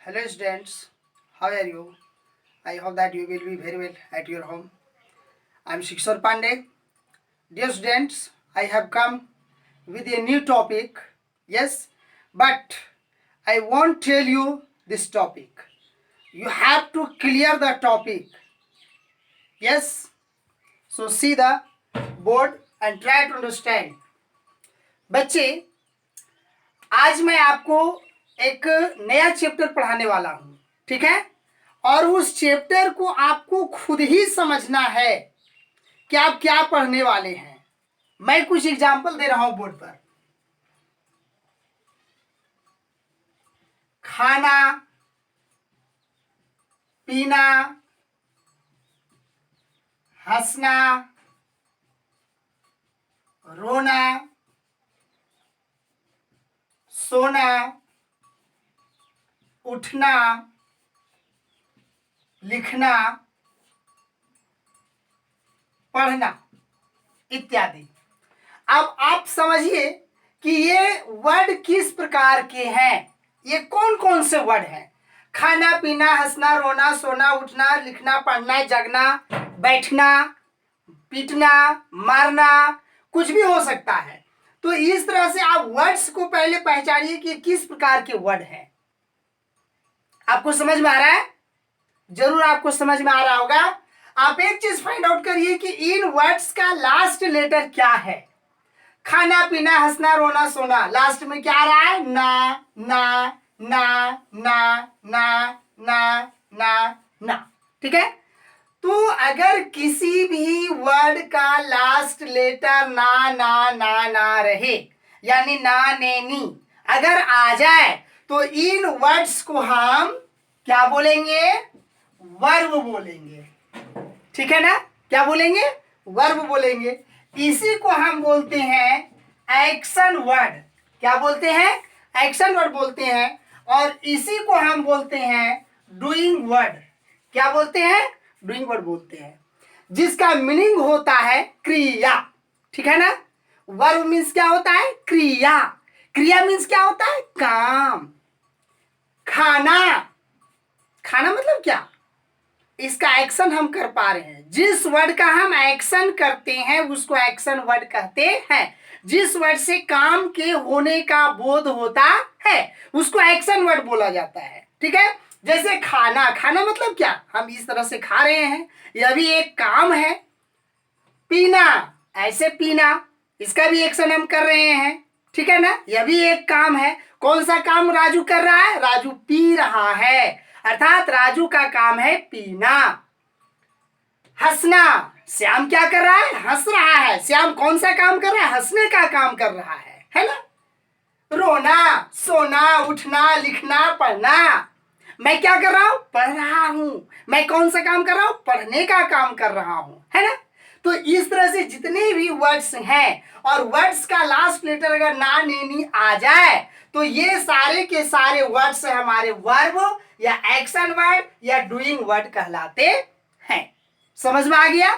Hello students, how are you? I hope that you will be very well at your home. I am Shikshar Pandey. Dear students, I have come with a new topic. Yes, but I won't tell you this topic. You have to clear the topic. Yes, so see the board and try to understand. बच्चे, आज मैं आपको एक नया chapter पढ़ाने वाला हूँ, ठीक है? और उस चैप्टर को आपको खुद ही समझना है कि आप क्या पढ़ने वाले हैं। मैं कुछ एग्जाम्पल दे रहा हूं बोर्ड पर। खाना, पीना, हंसना, रोना, सोना, उठना, लिखना, पढ़ना इत्यादि। अब आप समझिए कि ये वर्ड किस प्रकार के हैं, ये कौन कौन से वर्ड हैं। खाना, पीना, हंसना, रोना, सोना, उठना, लिखना, पढ़ना, जगना, बैठना, पीटना, मारना, कुछ भी हो सकता है। तो इस तरह से आप वर्ड्स को पहले पहचानिए कि किस प्रकार के वर्ड हैं। आपको समझ में आ रहा है? जरूर आपको समझ में आ रहा होगा। आप एक चीज फाइंड आउट करिए कि इन वर्ड्स का लास्ट लेटर क्या है। खाना, पीना, हंसना, रोना, सोना, लास्ट में क्या आ रहा है? ना, ना, ना, ना, ना, ना, ना, ना। ठीक है? तो अगर किसी भी वर्ड का लास्ट लेटर ना ना ना ना रहे, यानी ना, ने, नी अगर आ जाए, तो इन वर्ड्स को हम क्या बोलेंगे? वर्ब बोलेंगे। ठीक है ना? क्या बोलेंगे? वर्ब बोलेंगे। इसी को हम बोलते हैं एक्शन वर्ड। क्या बोलते हैं? एक्शन वर्ड बोलते हैं। और इसी को हम बोलते हैं डूइंग वर्ड। क्या बोलते हैं? डूइंग वर्ड बोलते हैं, जिसका मीनिंग होता है क्रिया। ठीक है ना? वर्ब मीन्स क्या होता है? क्रिया। क्रिया मीन्स क्या होता है? काम। खाना, खाना मतलब क्या? इसका एक्शन हम कर पा रहे हैं। जिस वर्ड का हम एक्शन करते हैं उसको एक्शन वर्ड कहते हैं। जिस वर्ड से काम के होने का बोध होता है उसको एक्शन वर्ड बोला जाता है। ठीक है? जैसे खाना, खाना मतलब क्या? हम इस तरह से खा रहे हैं, यह भी एक काम है। पीना, ऐसे पीना, इसका भी एक्शन हम कर रहे हैं। ठीक है ना? यह भी एक काम है। कौन सा काम राजू कर रहा है? राजू पी रहा है, अर्थात राजू का काम है पीना। हंसना, श्याम क्या कर रहा है? हंस रहा है। श्याम कौन सा काम कर रहा है? हंसने का काम कर रहा है ना? रोना, सोना, उठना, लिखना, पढ़ना, मैं क्या कर रहा हूं? पढ़ रहा हूं। मैं कौन सा काम कर रहा हूं? पढ़ने का काम कर रहा हूं, है ना? तो इस तरह से जितने भी वर्ड्स हैं, और वर्ड्स का लास्ट लेटर अगर ना, ने, नी आ जाए, तो ये सारे के सारे वर्ड्स हमारे वर्ब या एक्शन वर्ड या डूइंग वर्ड कहलाते हैं। समझ में आ गया?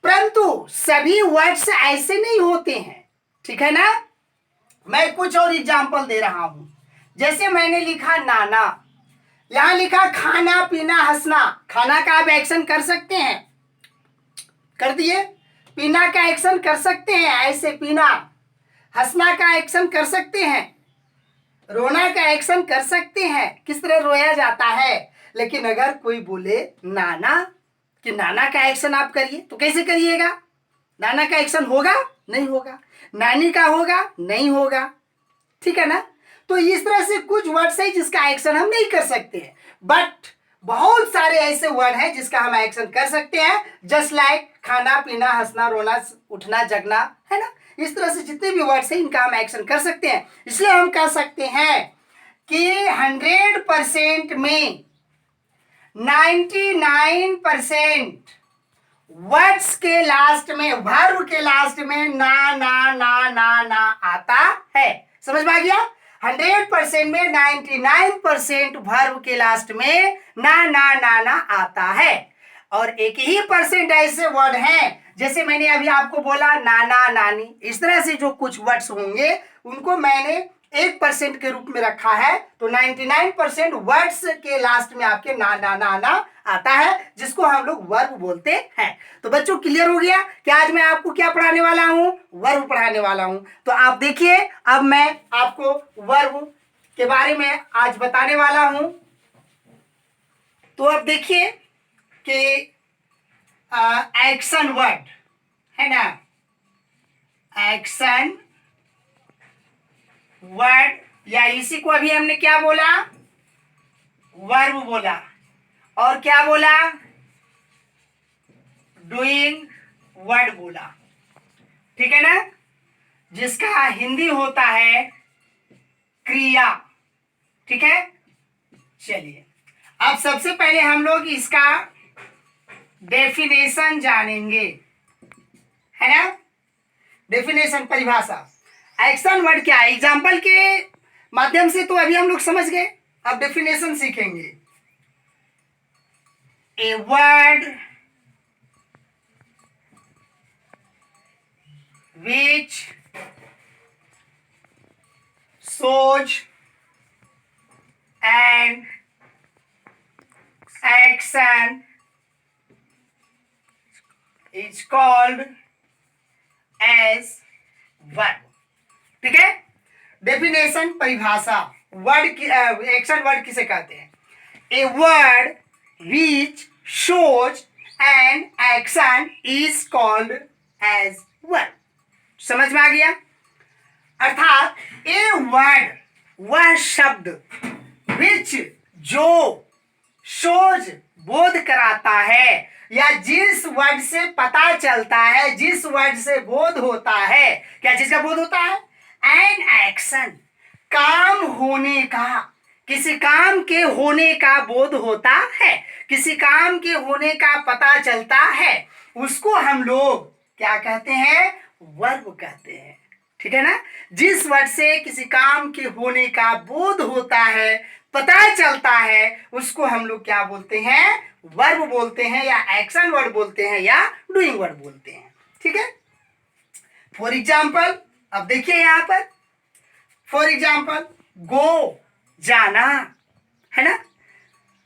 परंतु सभी वर्ड्स ऐसे नहीं होते हैं। ठीक है ना? मैं कुछ और एग्जाम्पल दे रहा हूं। जैसे मैंने लिखा नाना, यहां लिखा खाना, पीना, हंसना। खाना का आप एक्शन कर सकते हैं, कर दिए। पीना का एक्शन कर सकते हैं, ऐसे पीना। हंसना का एक्शन कर सकते हैं। रोना का एक्शन कर सकते हैं, किस तरह रोया जाता है। लेकिन अगर कोई बोले नाना, कि नाना का एक्शन आप करिए, तो कैसे करिएगा? नाना का एक्शन होगा? नहीं होगा। नानी का होगा? नहीं होगा। ठीक है ना? तो इस तरह से कुछ वर्ड्स है जिसका एक्शन हम नहीं कर सकते हैं, बट बहुत सारे ऐसे वर्ड हैं जिसका हम एक्शन कर सकते हैं। जस्ट लाइक खाना, पीना, हंसना, रोना, उठना, जगना, है ना? इस तरह से जितने भी वर्ड्स हैं इनका हम एक्शन कर सकते हैं। इसलिए हम कह सकते हैं कि 100% में 99% वर्ड्स के लास्ट में, वर्ब के लास्ट में ना ना ना ना ना आता है। समझ में आ गया? 100% में 99% वर्ब के लास्ट में ना ना ना ना आता है। और एक ही परसेंट ऐसे वर्ड हैं, जैसे मैंने अभी आपको बोला नाना, नानी, इस तरह से जो कुछ वर्ड्स होंगे उनको मैंने 1% के रूप में रखा है, तो 99% वर्ड्स के लास्ट में आपके ना ना ना ना आता है, जिसको हम लोग वर्ब बोलते हैं। तो बच्चों क्लियर हो गया कि आज मैं आपको क्या पढ़ाने वाला हूं? वर्ब पढ़ाने वाला हूं। तो आप देखिए, अब मैं आपको वर्ब के बारे में आज बताने वाला हूं। तो अब देखिए कि एक्शन वर्ड है ना, एक्शन वर्ड, या इसी को अभी हमने क्या बोला? वर्ब बोला। और क्या बोला? डूइंग वर्ड बोला। ठीक है ना, जिसका हिंदी होता है क्रिया। ठीक है, चलिए अब सबसे पहले हम लोग इसका डेफिनेशन जानेंगे, है ना। डेफिनेशन, परिभाषा। एक्शन वर्ड क्या है? एग्जाम्पल के माध्यम से तो अभी हम लोग समझ गए, अब डेफिनेशन सीखेंगे। A word which shows an action is called as verb। ठीक है, डेफिनेशन, परिभाषा। वर्ड की एक्शन वर्ड किसे कहते हैं? A word which shows an action is called as verb। समझ में आ गया? अर्थात ए वर्ड, वह शब्द, विच, जो, शोज, बोध कराता है, या जिस वर्ड से पता चलता है, जिस वर्ड से बोध होता है। क्या चीज का बोध होता है? एन एक्शन, काम होने का, किसी काम के होने का बोध होता है, किसी काम के होने का पता चलता है, उसको हम लोग क्या कहते हैं? वर्ब कहते हैं। ठीक है ना, जिस वर्ड से किसी काम के होने का बोध होता है, पता चलता है, उसको हम लोग क्या बोलते हैं? वर्ब बोलते हैं, या एक्शन वर्ड बोलते हैं, या डूइंग वर्ड बोलते हैं। ठीक है, फॉर एग्जाम्पल, अब देखिए यहां पर, फॉर एग्जाम्पल गो, जाना, है ना,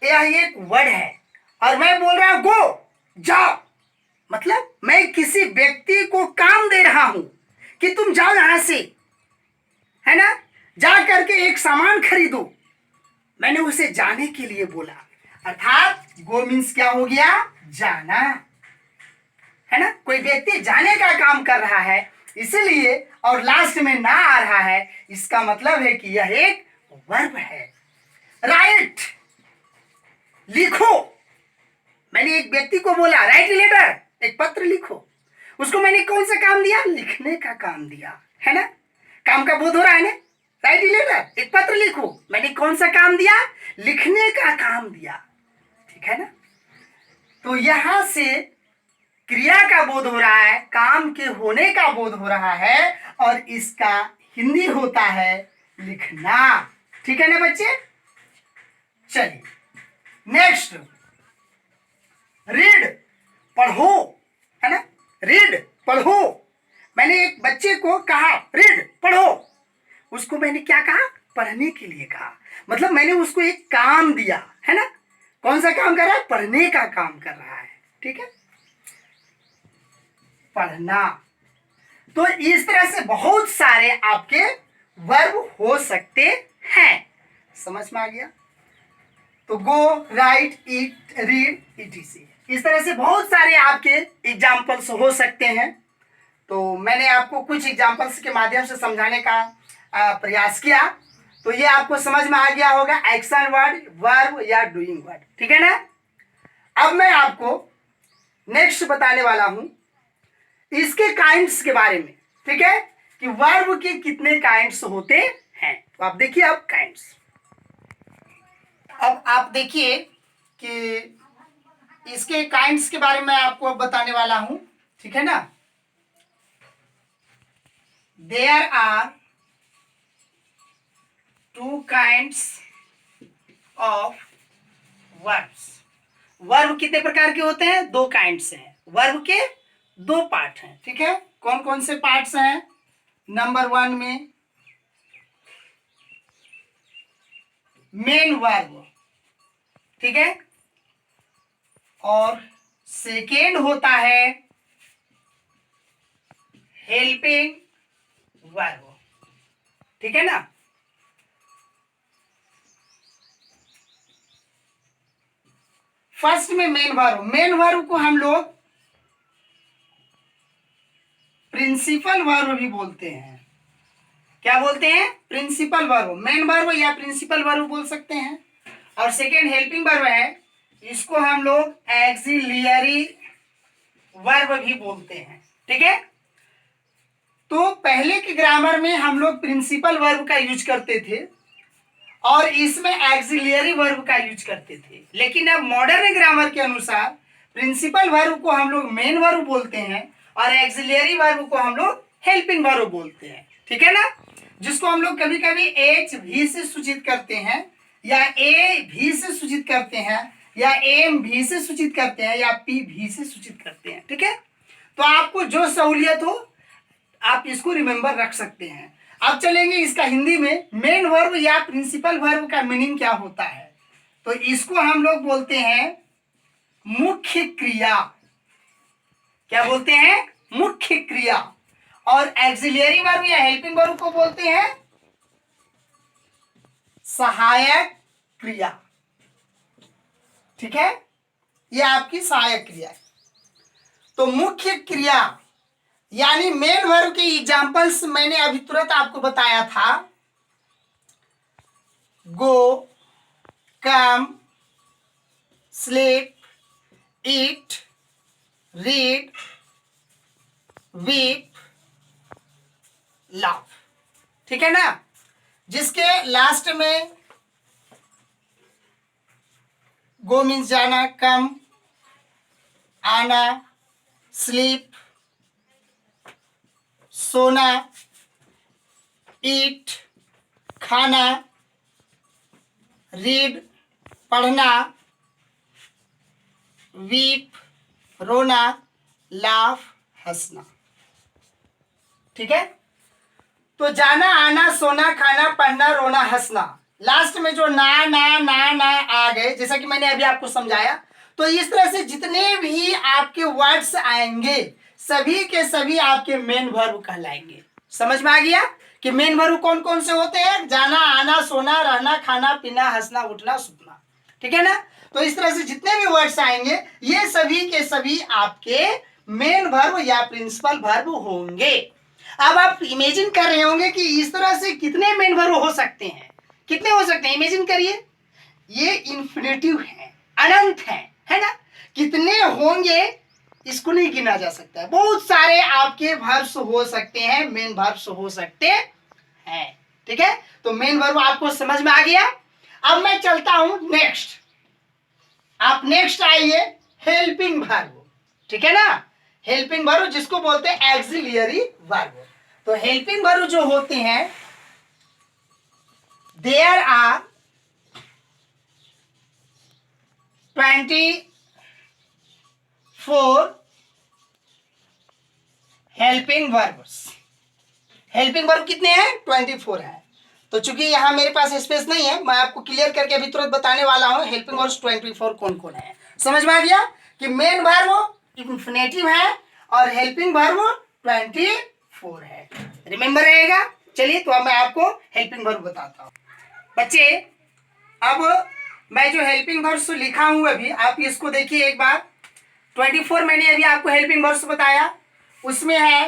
यह एक वर्ड है, और मैं बोल रहा हूं गो, जाओ, मतलब मैं किसी व्यक्ति को काम दे रहा हूं कि तुम जाओ यहां से, है ना, जा करके एक सामान खरीदो। मैंने उसे जाने के लिए बोला, अर्थात गो मीन्स क्या हो गया? जाना, है ना। कोई व्यक्ति जाने का काम कर रहा है इसलिए, और लास्ट में ना आ रहा है, इसका मतलब है कि यह एक वर्ब है। राइट, लिखो, मैंने एक व्यक्ति को बोला राइट लेटर, एक पत्र लिखो, उसको मैंने कौन सा काम दिया? लिखने का काम दिया, है ना। काम का बोध हो रहा है ना, राइट लेटर, एक पत्र लिखो, मैंने कौन सा काम दिया? लिखने का काम दिया। ठीक है ना, तो यहां से क्रिया का बोध हो रहा है, काम के होने का बोध हो रहा है, और इसका हिंदी होता है लिखना। ठीक है ना बच्चे, चलिए नेक्स्ट, रीड, पढ़ो, है ना, रीड, पढ़ो। मैंने एक बच्चे को कहा रीड, पढ़ो, उसको मैंने क्या कहा? पढ़ने के लिए कहा, मतलब मैंने उसको एक काम दिया, है ना। कौन सा काम कर रहा है? पढ़ने का काम कर रहा है। ठीक है, पढ़ना। तो इस तरह से बहुत सारे आपके वर्ब हो सकते हैं। समझ में आ गया? तो गो, राइट, ईट, रीड, ईटीसी, इस तरह से बहुत सारे आपके एग्जाम्पल्स हो सकते हैं। तो मैंने आपको कुछ एग्जाम्पल्स के माध्यम से समझाने का प्रयास किया, तो ये आपको समझ में आ गया होगा, एक्शन वर्ड, वर्ब या डूइंग वर्ड। ठीक है ना। अब मैं आपको नेक्स्ट बताने वाला हूं इसके काइंड्स के बारे में। ठीक है, कि वर्ब के कितने काइंड्स होते हैं। तो आप देखिए अब काइंड्स, अब आप देखिए कि इसके काइंड्स के बारे में आपको अब बताने वाला हूं। ठीक है ना, there are two kinds of verbs. Verb कितने प्रकार के होते हैं? दो काइंड्स हैं। वर्ब के दो पार्ट हैं। ठीक है, कौन कौन से पार्ट्स हैं? नंबर 1 में मेन वर्ब, ठीक है, और सेकेंड होता है हेल्पिंग वर्ब, ठीक है ना। फर्स्ट में मेन वर्ब को हम लोग प्रिंसिपल वर्ब भी बोलते हैं। क्या बोलते हैं? प्रिंसिपल वर्ब, मेन वर्ब या प्रिंसिपल वर्ब बोल सकते हैं। और सेकेंड हेल्पिंग वर्ब है, इसको हम लोग एक्सिलियरी वर्ब भी बोलते हैं, ठीक है। तो पहले के ग्रामर में हम लोग प्रिंसिपल वर्ब का यूज करते थे और इसमें एक्सिलियरी वर्ब का यूज करते थे, लेकिन अब मॉडर्न ग्रामर के अनुसार प्रिंसिपल वर्ब को हम लोग मेन वर्ब बोलते हैं और एक्सिलियरी वर्ब को हम लोग हेल्पिंग वर्ब बोलते हैं, ठीक है ना। जिसको हम लोग कभी कभी एच भी से सूचित करते हैं या ए भी से सूचित करते हैं या एम भी से सूचित करते हैं या पी भी से सूचित करते हैं, ठीक है। तो आपको जो सहूलियत हो आप इसको रिमेंबर रख सकते हैं। अब चलेंगे इसका हिंदी में मेन वर्ब या प्रिंसिपल वर्ब का मीनिंग क्या होता है। तो इसको हम लोग बोलते हैं मुख्य क्रिया। क्या बोलते हैं? मुख्य क्रिया। और एक्सिलियरी वर्ब या हेल्पिंग वर्ब को बोलते हैं सहायक क्रिया, ठीक है। यह आपकी सहायक क्रिया है। तो मुख्य क्रिया यानी मेन वर्ब के एग्जांपल्स मैंने अभी तुरंत आपको बताया था, गो, कम, स्लीप, ईट, रीड, वीप, लव, ठीक है ना। जिसके लास्ट में गो मीन्स जाना, कम आना, स्लीप सोना, ईट खाना, रीड पढ़ना, वीप रोना, लाफ हंसना, ठीक है। तो जाना, आना, सोना, खाना, पढ़ना, रोना, हंसना, लास्ट में जो ना ना ना ना आ गए, जैसा कि मैंने अभी आपको समझाया। तो इस तरह से जितने भी आपके वर्ड्स आएंगे सभी के सभी आपके मेन वर्ब कहलाएंगे। समझ में आ गया कि मेन वर्ब कौन कौन से होते हैं? जाना, आना, सोना, रहना, खाना, पीना, हंसना, उठना, सुतना, ठीक है ना। तो इस तरह से जितने भी वर्ड्स आएंगे ये सभी के सभी आपके मेन वर्ब या प्रिंसिपल वर्ब होंगे। अब आप इमेजिन कर रहे होंगे कि इस तरह से कितने मेन वर्ब हो सकते हैं, कितने हो सकते हैं? इमेजिन करिए, ये इन्फिनेटिव है, अनंत है ना। कितने होंगे इसको नहीं गिना जा सकता है। बहुत सारे आपके वर्ब्स हो सकते हैं, मेन वर्ब्स हो सकते हैं, ठीक है। तो मेन वर्ब आपको समझ में आ गया। अब मैं चलता हूं नेक्स्ट। आप नेक्स्ट आइए हेल्पिंग वर्ब, ठीक है ना। हेल्पिंग वर्ब जिसको बोलते हैं एक्सिलियरी वर्ब। तो हेल्पिंग वर्ब जो होते हैं there are 24 helping verbs. Helping verb कितने हैं? 24 है। तो चूंकि यहां मेरे पास स्पेस नहीं है, मैं आपको क्लियर करके अभी तुरंत बताने वाला हूं हेल्पिंग वर्ब्स 24 कौन कौन है। समझ में आ गया कि मेन वर्ब इन्फिनेटिव है और हेल्पिंग वर्ब 24 है। रिमेंबर रहेगा। चलिए तो अब मैं आपको हेल्पिंग वर्ब बताता हूं। बच्चे अब मैं जो हेल्पिंग वर्ब्स लिखा हूं अभी आप इसको देखिए एक बार। 24 मैंने अभी आपको हेल्पिंग वर्ब्स बताया। उसमें है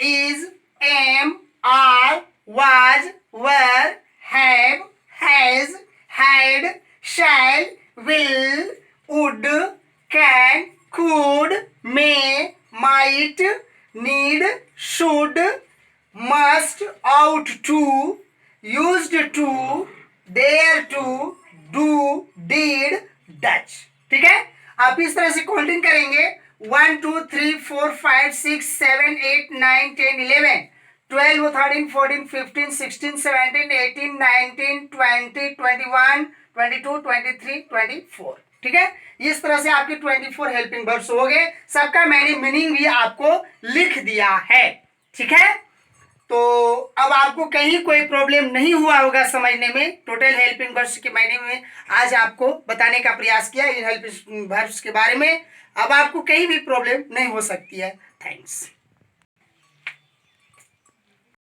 is, am, are, was, were, have, has, had, shall, will, would, can, could, may, might, need, should, must, ought to, used to, dare to, do, did, does, ठीक है। आप इस तरह से काउंटिंग करेंगे 1 2 3 4 5 6 7 8 9 10 11 12 13 14 15 16 17 18 19 20 21 22 23 24, ठीक है। इस तरह से आपके 24 हेल्पिंग वर्ब्स हो गए। सबका मैंने मीनिंग भी आपको लिख दिया है, ठीक है। तो अब आपको कहीं कोई प्रॉब्लम नहीं हुआ होगा समझने में। टोटल हेल्पिंग वर्ब्स के मायने में आज आपको बताने का प्रयास किया इन हेल्पिंग वर्ब्स के बारे में। अब आपको कहीं भी प्रॉब्लम नहीं हो सकती है। थैंक्स।